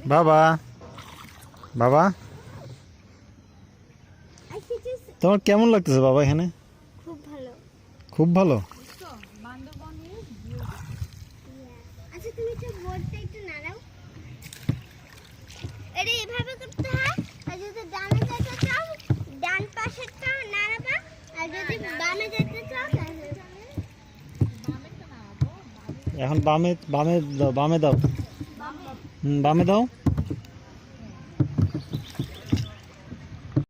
বাবা বাবা তোমার কেমন লাগতেছে বাবা এখানে? খুব ভালো। খুব ভালো। আচ্ছা তুমি তো বোর্ডটা একটু নাড়াও। এটা এভাবে করতে হয়। আর যদি ডানে যেতে চাও ডান পাশেরটা নাড়াবা, আর যদি বামে যেতে চাও তাহলে এখন বামে বামে দাও, বামে দাও। বামে দাও।